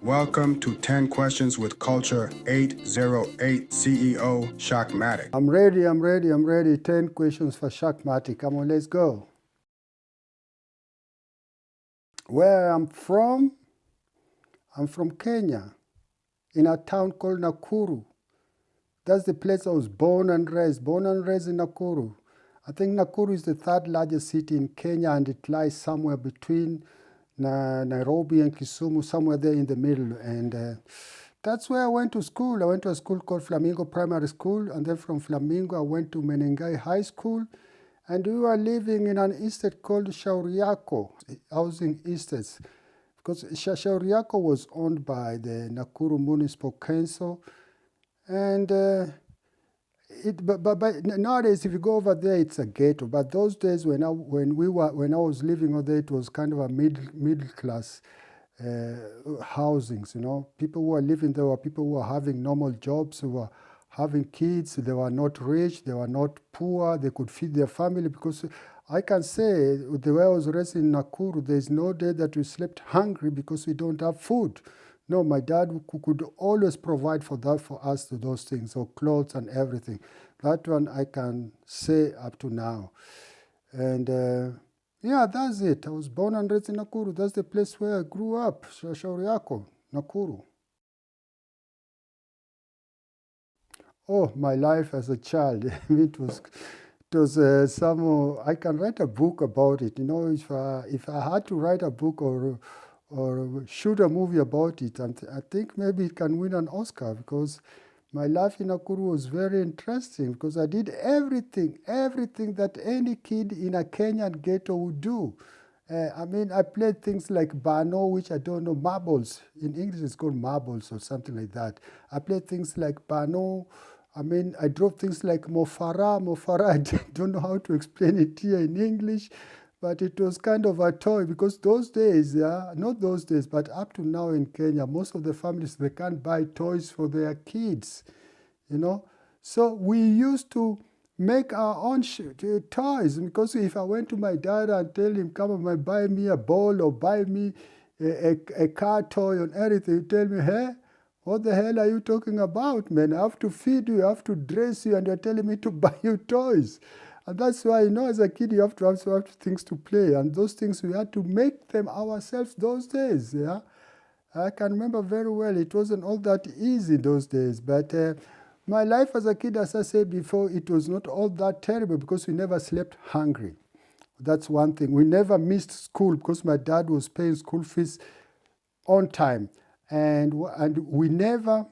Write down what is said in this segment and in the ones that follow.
Welcome to 10 Questions with Culture808 CEO Shockmatic. I'm ready. 10 questions for Shockmatic. Come on, let's go. Where I'm from Kenya, in a town called Nakuru. That's the place I was born and raised in Nakuru. I think Nakuru is the third largest city in Kenya, and it lies somewhere between Nairobi and Kisumu, somewhere there in the middle. And that's where I went to school. I went to a school called Flamingo Primary School, and then from Flamingo I went to Menengai High School, and we were living in an estate called Shauriako, housing estates, because Shauriako was owned by the Nakuru Municipal Council, and but nowadays, if you go over there, it's a ghetto. But those days, when I was living over there, it was kind of a middle class housings. You know, people who were living there were people who were having normal jobs, who were having kids. They were not rich. They were not poor. They could feed their family. Because I can say, the way I was raised in Nakuru, there is no day that we slept hungry because we don't have food. No, my dad could always provide for us those things, so clothes and everything. That one I can say up to now. And yeah, that's it. I was born and raised in Nakuru. That's the place where I grew up, Shauriako, Nakuru. Oh, my life as a child. It was I can write a book about it. You know, if I had to write a book or shoot a movie about it, and I think maybe it can win an Oscar, because my life in Nakuru was very interesting, because I did everything that any kid in a Kenyan ghetto would do. I mean, I played things like Bano, which I don't know, marbles. In English it's called marbles or something like that. I played things like Bano. I mean, I drove things like Mofara. I don't know how to explain it here in English. But it was kind of a toy, because those days, not those days, but up to now in Kenya, most of the families, they can't buy toys for their kids, you know. So we used to make our own toys, because if I went to my dad and tell him, come and buy me a ball or buy me a car toy or anything, he'd tell me, hey, what the hell are you talking about, man? I have to feed you, I have to dress you, and you're telling me to buy you toys. And that's why, you know, as a kid, you have to have things to play. And those things, we had to make them ourselves those days, yeah. I can remember very well, it wasn't all that easy those days. But my life as a kid, as I said before, it was not all that terrible, because we never slept hungry. That's one thing. We never missed school, because my dad was paying school fees on time. And we never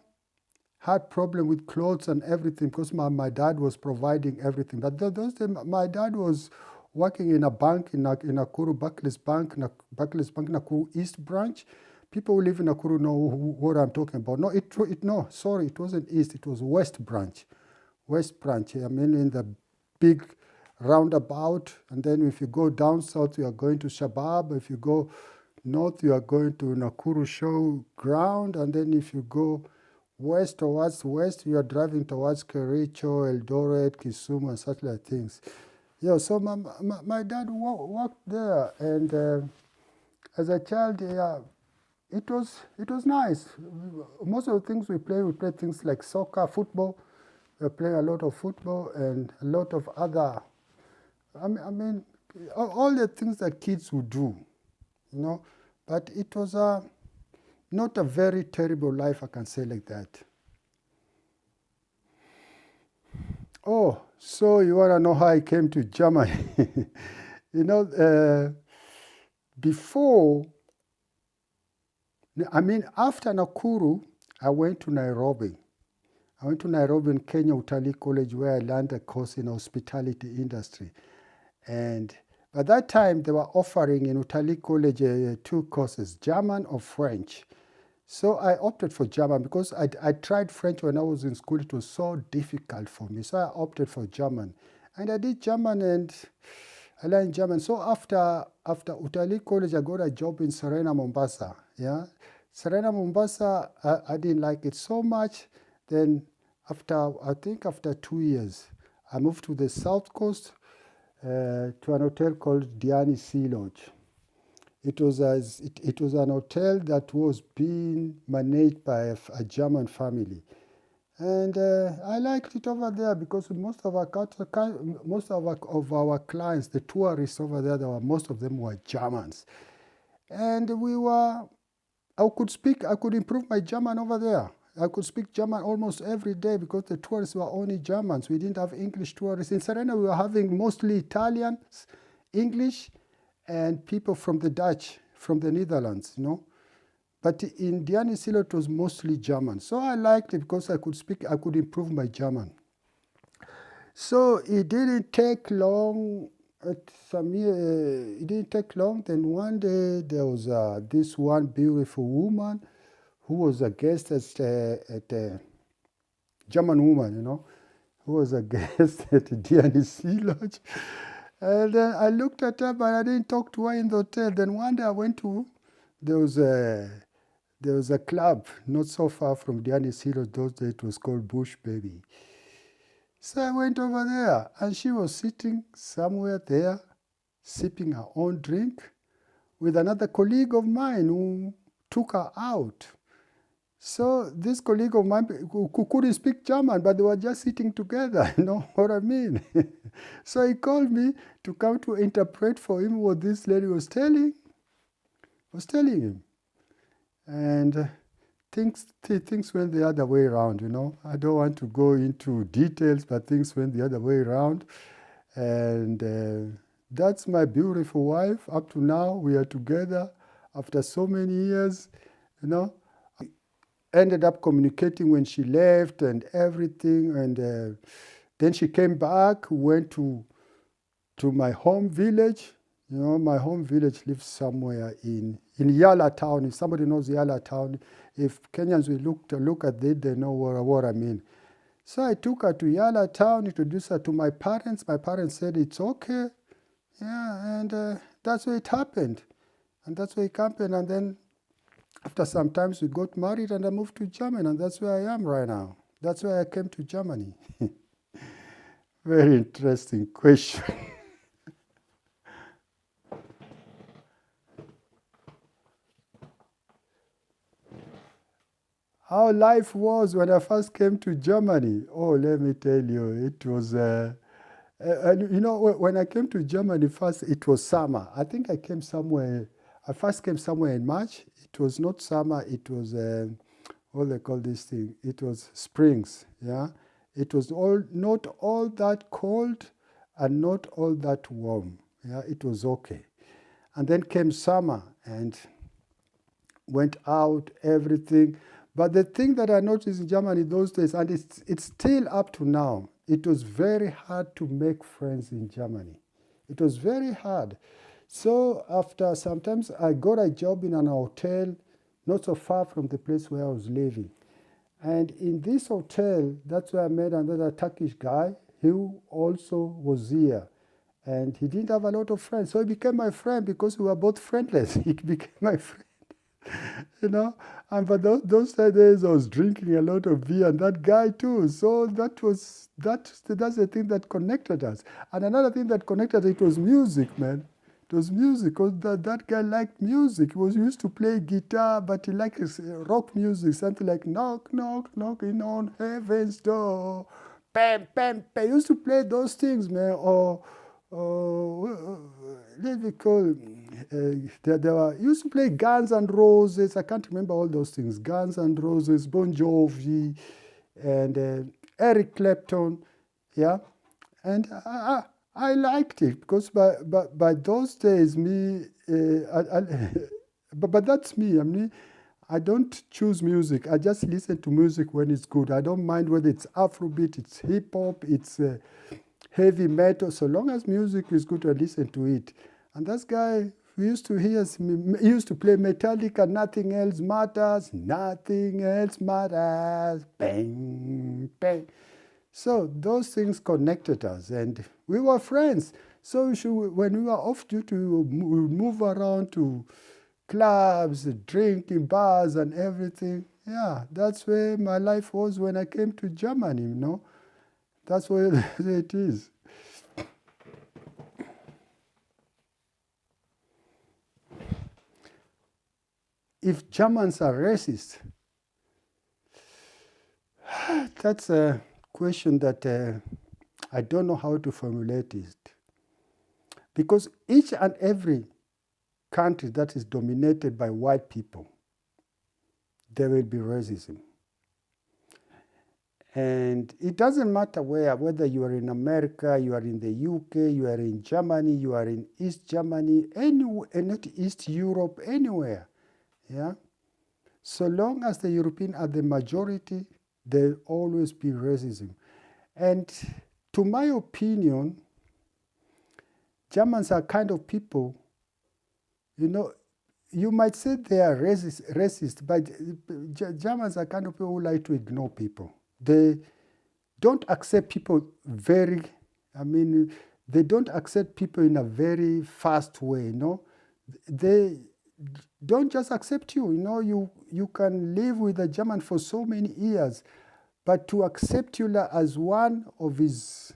had problem with clothes and everything, because my dad was providing everything. But those days, my dad was working in a bank in Nakuru, Barclays Bank, Nakuru East branch. People who live in Nakuru know what I'm talking about. No, it wasn't East, it was West branch. West branch, I mean, in the big roundabout. And then if you go down south, you are going to Shabab. If you go north, you are going to Nakuru Show Ground. And then if you go west, you are driving towards Kericho, Eldoret, Kisumu, and such like things. Yeah, so my dad worked there, and as a child, yeah, it was nice. Most of the things we played things like soccer, football. We were playing a lot of football and a lot of other, I mean, all the things that kids would do, you know. But it was not a very terrible life, I can say like that. Oh, so you want to know how I came to Germany? You know, after Nakuru, I went to Nairobi. I went to Nairobi in Kenya Utalii College, where I learned a course in hospitality industry. And by that time, they were offering in Utalii College 2 courses, German or French. So I opted for German, because I tried French when I was in school. It was so difficult for me. So I opted for German. And I did German, and I learned German. So after Utalii College, I got a job in Serena, Mombasa. Yeah, Serena, Mombasa, I didn't like it so much. Then I think after 2 years, I moved to the South Coast, to an hotel called Diani Sea Lodge. It was an hotel that was being managed by a German family. And I liked it over there because most of our clients, the tourists over there, most of them were Germans. And I could improve my German over there. I could speak German almost every day because the tourists were only Germans. We didn't have English tourists. In Serena, we were having mostly Italians, English, and people from the Dutch, from the Netherlands, But in Dianisilo, it was mostly German. So I liked it because I could improve my German. So it didn't take long. It didn't take long. Then one day there was this one beautiful woman who was a guest at a German woman, who was a guest at DNC Lodge. And then I looked at her, but I didn't talk to her in the hotel. Then one day I went to, there was a club not so far from DNC Lodge. Those days it was called Bush Baby. So I went over there, and she was sitting somewhere there, sipping her own drink, with another colleague of mine who took her out. So this colleague of mine who couldn't speak German, but they were just sitting together, you know what I mean? So he called me to come to interpret for him what this lady was telling him. And things went the other way around, I don't want to go into details, but things went the other way around. And that's my beautiful wife. Up to now, we are together after so many years, Ended up communicating when she left and everything. And then she came back, went to my home village. My home village lives somewhere in Yala town. If somebody knows Yala town, if Kenyans will look at it, they know what I mean. So I took her to Yala town, introduced her to my parents. My parents said, it's okay. Yeah, and that's where it happened. And that's where it happened. And then after some time, we got married and I moved to Germany. And that's where I am right now. That's why I came to Germany. Very interesting question. How life was when I first came to Germany. Oh, let me tell you, it was, when I came to Germany first, it was summer. I think I first came somewhere in March. It was not summer, it was, what they call this thing? It was springs, yeah? It was not all that cold and not all that warm, yeah? It was okay. And then came summer and went out, everything. But the thing that I noticed in Germany those days, and it's still up to now, it was very hard to make friends in Germany. It was very hard. So after sometimes I got a job in an hotel not so far from the place where I was living. And in this hotel, that's where I met another Turkish guy who also was here. And he didn't have a lot of friends. So he became my friend because we were both friendless. He became my friend. And for those days I was drinking a lot of beer, and that guy too. So that's the thing that connected us. And another thing that connected it was music, man. It was music, because that guy liked music. He was used to play guitar, but he liked rock music, something like knock, knock, knocking on heaven's door. Bam, bam, bam. He used to play those things, man. Or let me call used to play Guns and Roses. I can't remember all those things. Guns and Roses, Bon Jovi, and Eric Clapton, yeah. And I liked it because by those days, but that's me. I mean, I don't choose music. I just listen to music when it's good. I don't mind whether it's Afrobeat, it's hip hop, it's heavy metal. So long as music is good, I listen to it. And this guy, he used to play Metallica, Nothing Else Matters, Nothing Else Matters, bang, bang. So those things connected us, and we were friends. So when we were off duty, we would move around to clubs, drinking, bars, and everything. Yeah, that's where my life was when I came to Germany, That's where it is. if Germans are racist, that's a question that I don't know how to formulate it. Because each and every country that is dominated by white people, there will be racism. And it doesn't matter where, whether you are in America, you are in the UK, you are in Germany, you are in East Germany, anywhere, not East Europe, anywhere. Yeah? So long as the Europeans are the majority, there will always be racism. And to my opinion, Germans are kind of people, you might say they are racist, but Germans are kind of people who like to ignore people. They don't accept people they don't accept people in a very fast way, They don't just accept you, you can live with a German for so many years, but to accept you as one of his,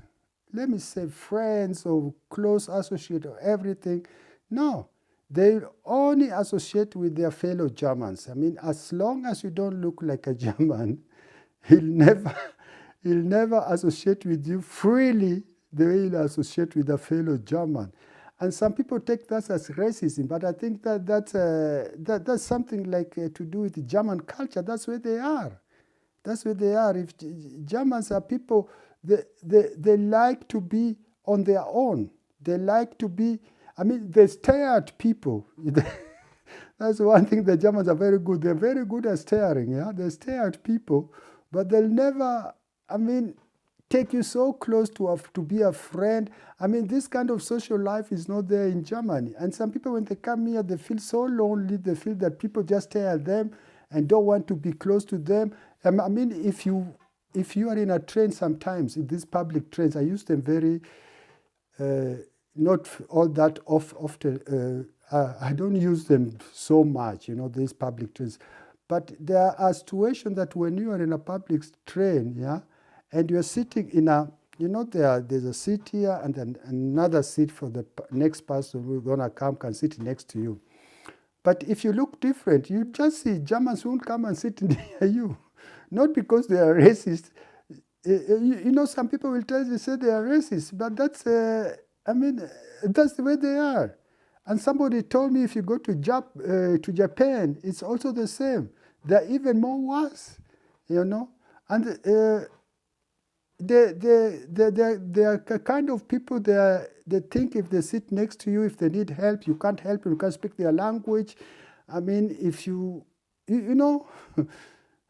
let me say, friends or close associate or everything, no. They only associate with their fellow Germans. As long as you don't look like a German, he'll never associate with you freely the way he'll associate with a fellow German. And some people take that as racism, but I think that's something like to do with German culture. That's where they are. That's where they are. If Germans are people, they like to be on their own. They like to be, they stare at people. That's one thing the Germans are very good. They're very good at staring. Yeah, they stare at people, but they'll never, take you so close to be a friend. This kind of social life is not there in Germany. And some people, when they come here, they feel so lonely. They feel that people just stare at them and don't want to be close to them. If you are in a train sometimes, in these public trains, I use them very, not all that often. I don't use them so much, these public trains. But there are situations that when you are in a public train, yeah, and you're sitting in a, there's a seat here and then another seat for the next person who's going to come can sit next to you. But if you look different, you just see Germans won't come and sit near you. Not because they are racist. Some people will say they are racist, but that's, that's the way they are. And somebody told me if you go to Japan, it's also the same. They're even more worse, And they are kind of people, they think if they sit next to you, if they need help, you can't help them, you can't speak their language. If you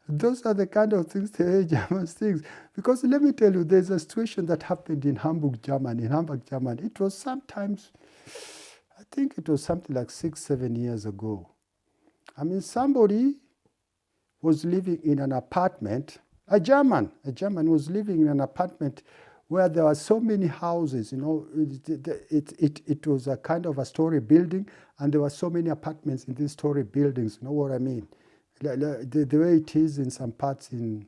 those are the kind of things the Germans think. Because let me tell you, there's a situation that happened in Hamburg, Germany. It was sometimes, I think it was something like 6-7 years ago. Somebody was living in an apartment. A German was living in an apartment where there were so many houses, it was a kind of a story building, and there were so many apartments in these story buildings, you know what I mean? The way it is in some parts in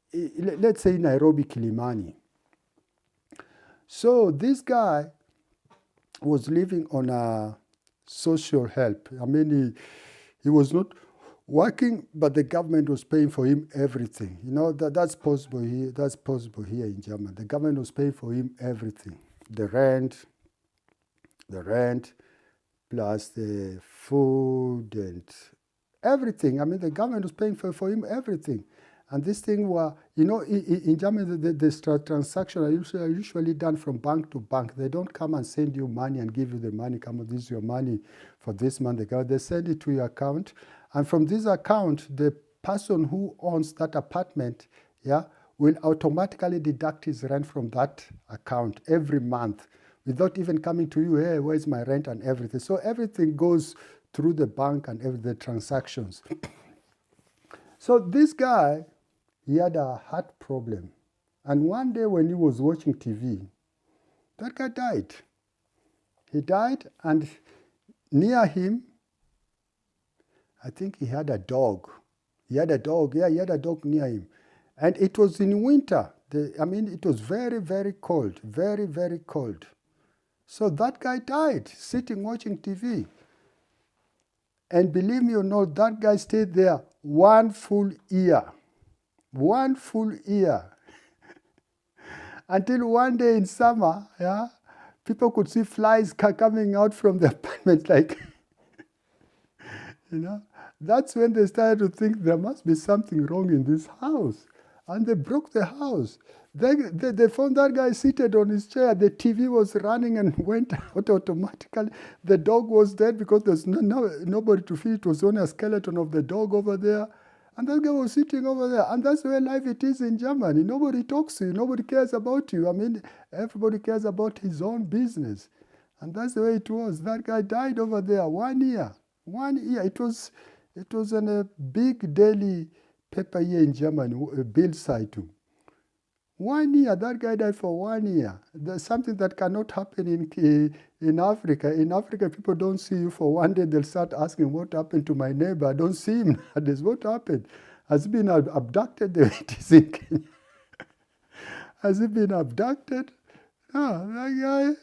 let's say Nairobi, Kilimani. So this guy was living on a social help. He was not working, but the government was paying for him everything. That's possible here. That's possible here in Germany. The government was paying for him everything. The rent, plus the food and everything. The government was paying for him everything. And this thing were, in Germany, the transactions are usually done from bank to bank. They don't come and send you money and give you the money. Come on, this is your money for this month. They send it to your account. And from this account, the person who owns that apartment, will automatically deduct his rent from that account every month without even coming to you, hey, where's my rent and everything. So everything goes through the bank and the transactions. So this guy, he had a heart problem. And one day when he was watching TV, that guy died. He died, and near him, I think he had a dog. He had a dog near him. And it was in winter. It was very, very cold, very, very cold. So that guy died, sitting watching TV. And believe me or not, that guy stayed there 1 full year. 1 full year. Until one day in summer, yeah, people could see flies coming out from the apartment, like, you know. That's when they started to think there must be something wrong in this house. And they broke the house. They found that guy seated on his chair. The TV was running and went out automatically. The dog was dead because there's nobody to feed. It was only a skeleton of the dog over there. And that guy was sitting over there. And that's where life it is in Germany. Nobody talks to you. Nobody cares about you. I mean, everybody cares about his own business. And that's the way it was. That guy died over there 1 year. 1 year. It was in a big daily paper here in Germany, Bild Zeitung. 1 year, that guy died for 1 year. There's something that cannot happen in Africa. In Africa, people don't see you for 1 day. They'll start asking, what happened to my neighbor? I don't see him nowadays. What happened? Has he been abducted the way it is in Kenya? Has he been abducted? No, that guy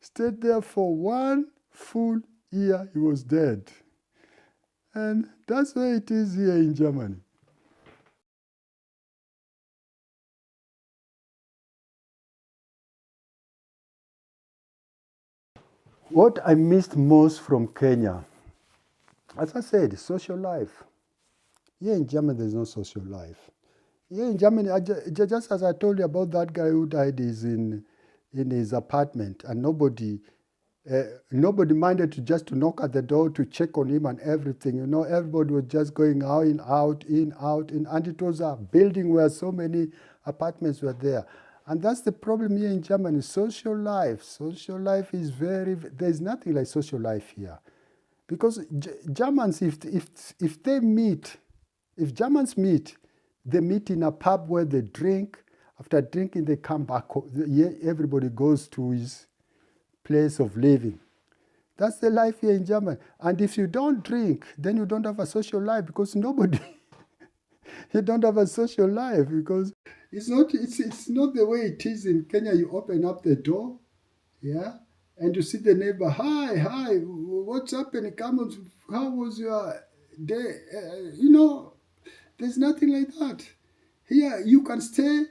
stayed there for 1 full year. He was dead. And that's where it is here in Germany. What I missed most from Kenya, as I said, social life. Here in Germany, there's no social life. Here in Germany, just as I told you about that guy who died is in his apartment, and nobody minded to knock at the door to check on him and everything. You know, everybody was just going out, in, and it was a building where so many apartments were there. And that's the problem here in Germany, social life. Social life is there's nothing like social life here. Because Germans, if Germans meet, they meet in a pub where they drink. After drinking, they come back. Everybody goes to his place of living. That's the life here in Germany. And if you don't drink, then you don't have a social life because nobody, you don't have a social life because it's not the way it is in Kenya. You open up the door, yeah, and you see the neighbor, hi, what's happening? Come on, how was your day? You know, there's nothing like that. Here, you can stay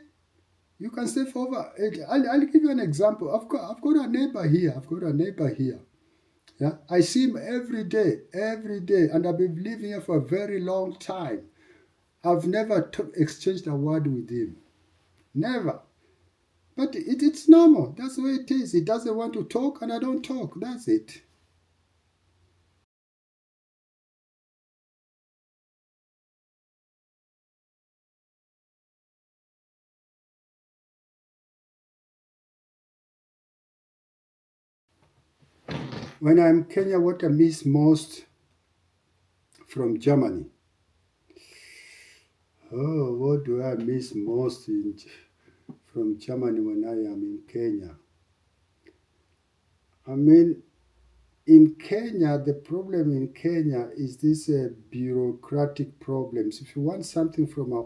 for over. I'll give you an example. I've got a neighbor here. Yeah, I see him every day, and I've been living here for a very long time. I've never exchanged a word with him. Never. But it's normal. That's the way it is. He doesn't want to talk, and I don't talk. That's it. When I'm in Kenya, what I miss most from Germany? Oh, what do I miss most from Germany when I am in Kenya? I mean, in Kenya, the problem in Kenya is this bureaucratic problems. If you want something from a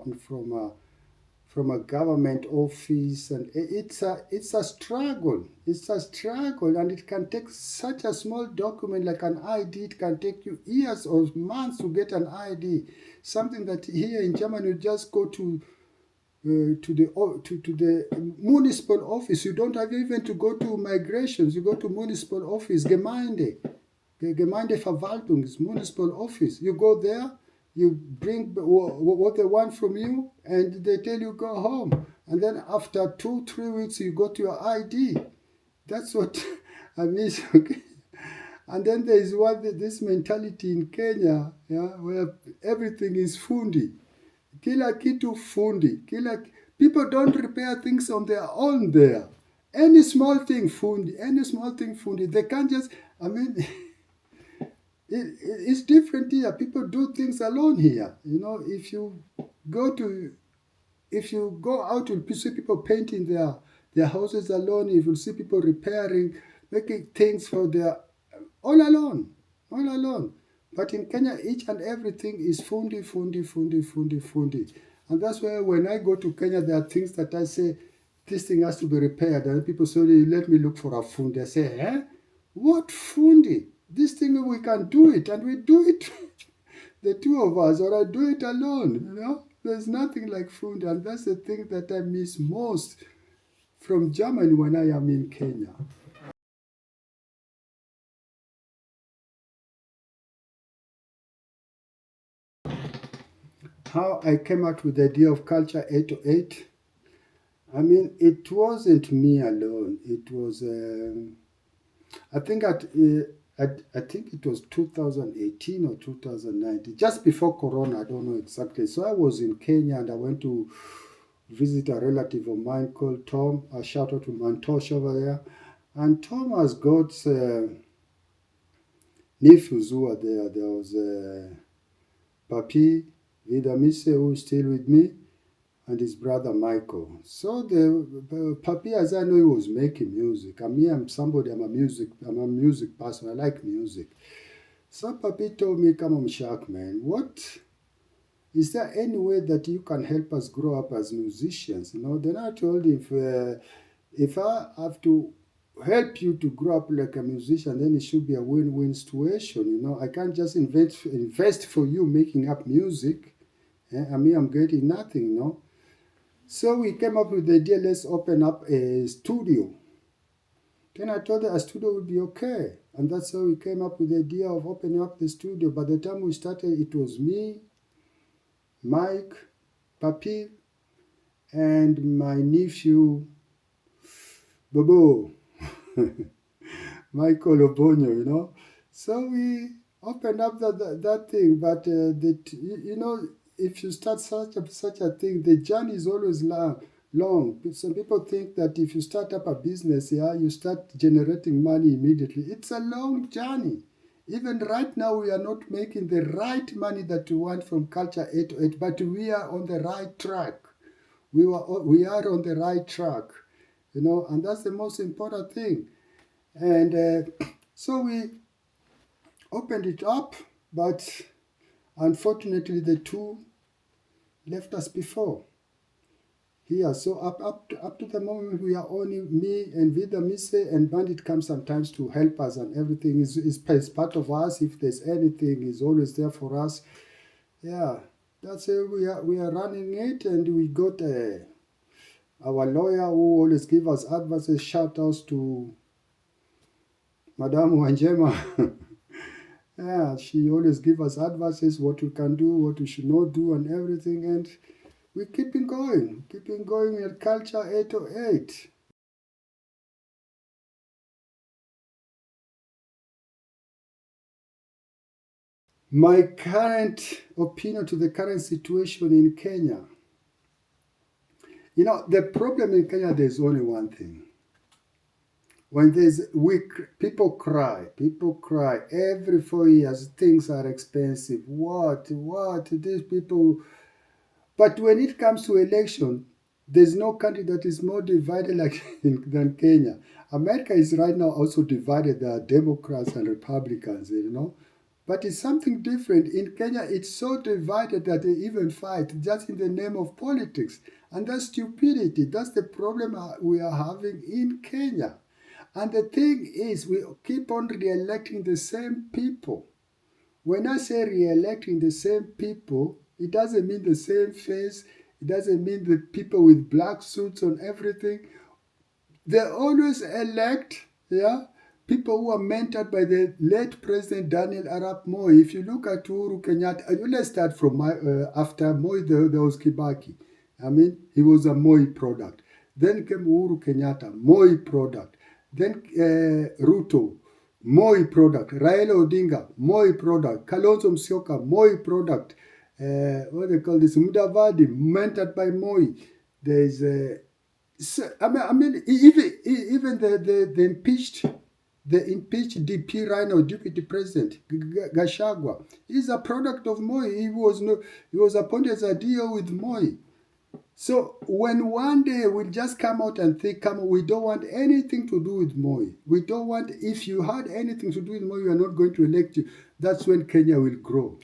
government office, and it's a struggle. It's a struggle, and it can take such a small document like an ID. It can take you years or months to get an ID. Something that here in Germany you just go to the municipal office. You don't have even to go to migrations. You go to municipal office, Gemeindeverwaltung is municipal office. You go there, you bring what they want from you, and they tell you go home. And then after 2-3 weeks, you got your ID. That's what I miss. Okay. And then there is this mentality in Kenya, yeah, where everything is fundi. Kila kitu fundi. People don't repair things on their own there. Any small thing fundi. They can't just, I mean, it's different here. People do things alone here. You know, if you go out, you'll see people painting their houses alone. If you see people repairing, making things for all alone. But in Kenya, each and everything is fundi. And that's why when I go to Kenya, there are things that I say, this thing has to be repaired. And people say, let me look for a fundi. I say, what fundi? this thing we can do it, and we do it, the two of us, or I do it alone. There's nothing like food, and that's the thing that I miss most from Germany when I am in Kenya. How I came up with the idea of Culture 808. I mean, it wasn't me alone. It was, I think I think it was 2018 or 2019, just before Corona. I don't know exactly. So I was in Kenya and I went to visit a relative of mine called Tom. A shout out to Mantosh over there. And Tom has got nephews who are there. There was Papi Vidamise, who is still with me, and his brother Michael. So the Papi, as I know, he was making music. I mean, I'm a music person. I like music. So Papi told me, come on, Shark, man, what is there any way that you can help us grow up as musicians? Then I told him, if I have to help you to grow up like a musician, then it should be a win-win situation. I can't just invest for you making up music. I mean, I'm getting nothing. So we came up with the idea, let's open up a studio. Then I told her a studio would be okay. And that's how we came up with the idea of opening up the studio. By the time we started, it was me, Mike, Papi, and my nephew, Bobo, Michael Obonyo. So we opened up that thing. But, if you start such a thing, the journey is always long. Some people think that if you start up a business, you start generating money immediately. It's a long journey. Even right now, we are not making the right money that we want from Culture 808, but we are on the right track. We are on the right track, and that's the most important thing. And so we opened it up, but unfortunately, the two left us before. Here, so up to the moment, we are only me and Vida Mise, and Bandit comes sometimes to help us, and everything is part of us. If there's anything, he's always there for us. Yeah, that's it. We are running it, and we got our lawyer who always give us advices. Shout outs to Madame Wanjema. Yeah, she always give us advices, what we can do, what we should not do, and everything. And we keeping going at Culture 808. My current opinion to the current situation in Kenya. The problem in Kenya, there's only one thing. When there's people cry. Every 4 years, things are expensive. What? These people. But when it comes to election, there's no country that is more divided than Kenya. America is right now also divided. There are Democrats and Republicans, But it's something different. In Kenya, it's so divided that they even fight just in the name of politics. And that's stupidity. That's the problem we are having in Kenya. And the thing is, we keep on re-electing the same people. When I say re-electing the same people, it doesn't mean the same face. It doesn't mean the people with black suits and everything. They always elect, people who are mentored by the late President Daniel Arap Moi. If you look at Uhuru Kenyatta, let's start from after Moi, there was Kibaki. I mean, he was a Moi product. Then came Uhuru Kenyatta, Moi product. Then Ruto, Moi product. Raila Odinga, Moi product. Kalonzo Musyoka, Moi product. What they call this? Mudavadi, mentored by Moi. There's so, I mean, even the impeached DP right now, Deputy President Gashagwa, is a product of Moi. He was appointed as a DO with Moi. So when one day we'll just come out and think, we don't want anything to do with Moi. We don't want, if you had anything to do with Moi, we are not going to elect you. That's when Kenya will grow.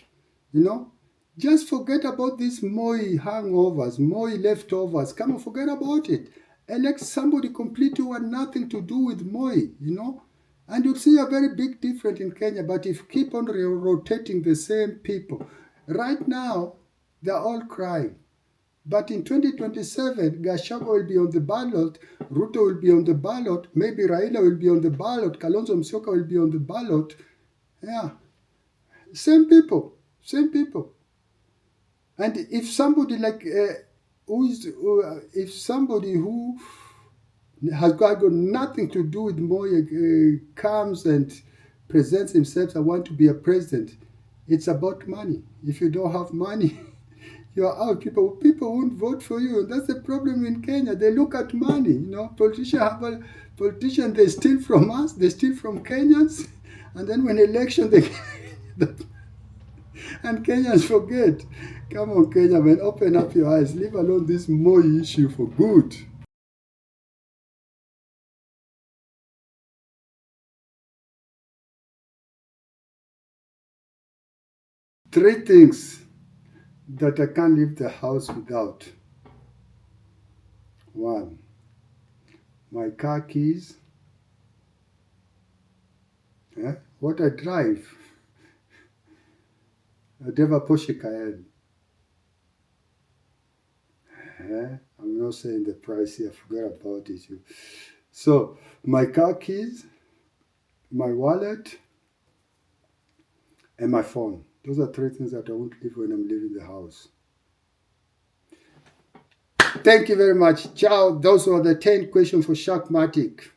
Just forget about these Moi hangovers, Moi leftovers. Forget about it. Elect somebody completely who had nothing to do with Moi, And you'll see a very big difference in Kenya, but if you keep on rotating the same people, right now, they're all crying. But in 2027, Gachagua will be on the ballot, Ruto will be on the ballot, maybe Raila will be on the ballot, Kalonzo Musyoka will be on the ballot. Yeah, same people, same people. And if somebody like if somebody who has got nothing to do with Moi comes and presents himself, I want to be a president, it's about money. If you don't have money, you're out. People won't vote for you. And that's the problem in Kenya. They look at money. Politicians, they steal from us, they steal from Kenyans, and then when election they and Kenyans forget. Come on, Kenya, man, open up your eyes. Leave alone this Moi issue for good. Three things that I can't leave the house without. One, my car keys. What I drive. I drive a Porsche Cayenne. I'm not saying the price here, forget about it. So, my car keys, my wallet, and my phone. Those are three things that I won't leave when I'm leaving the house. Thank you very much. Ciao. Those were the 10 questions for Sharkmatic.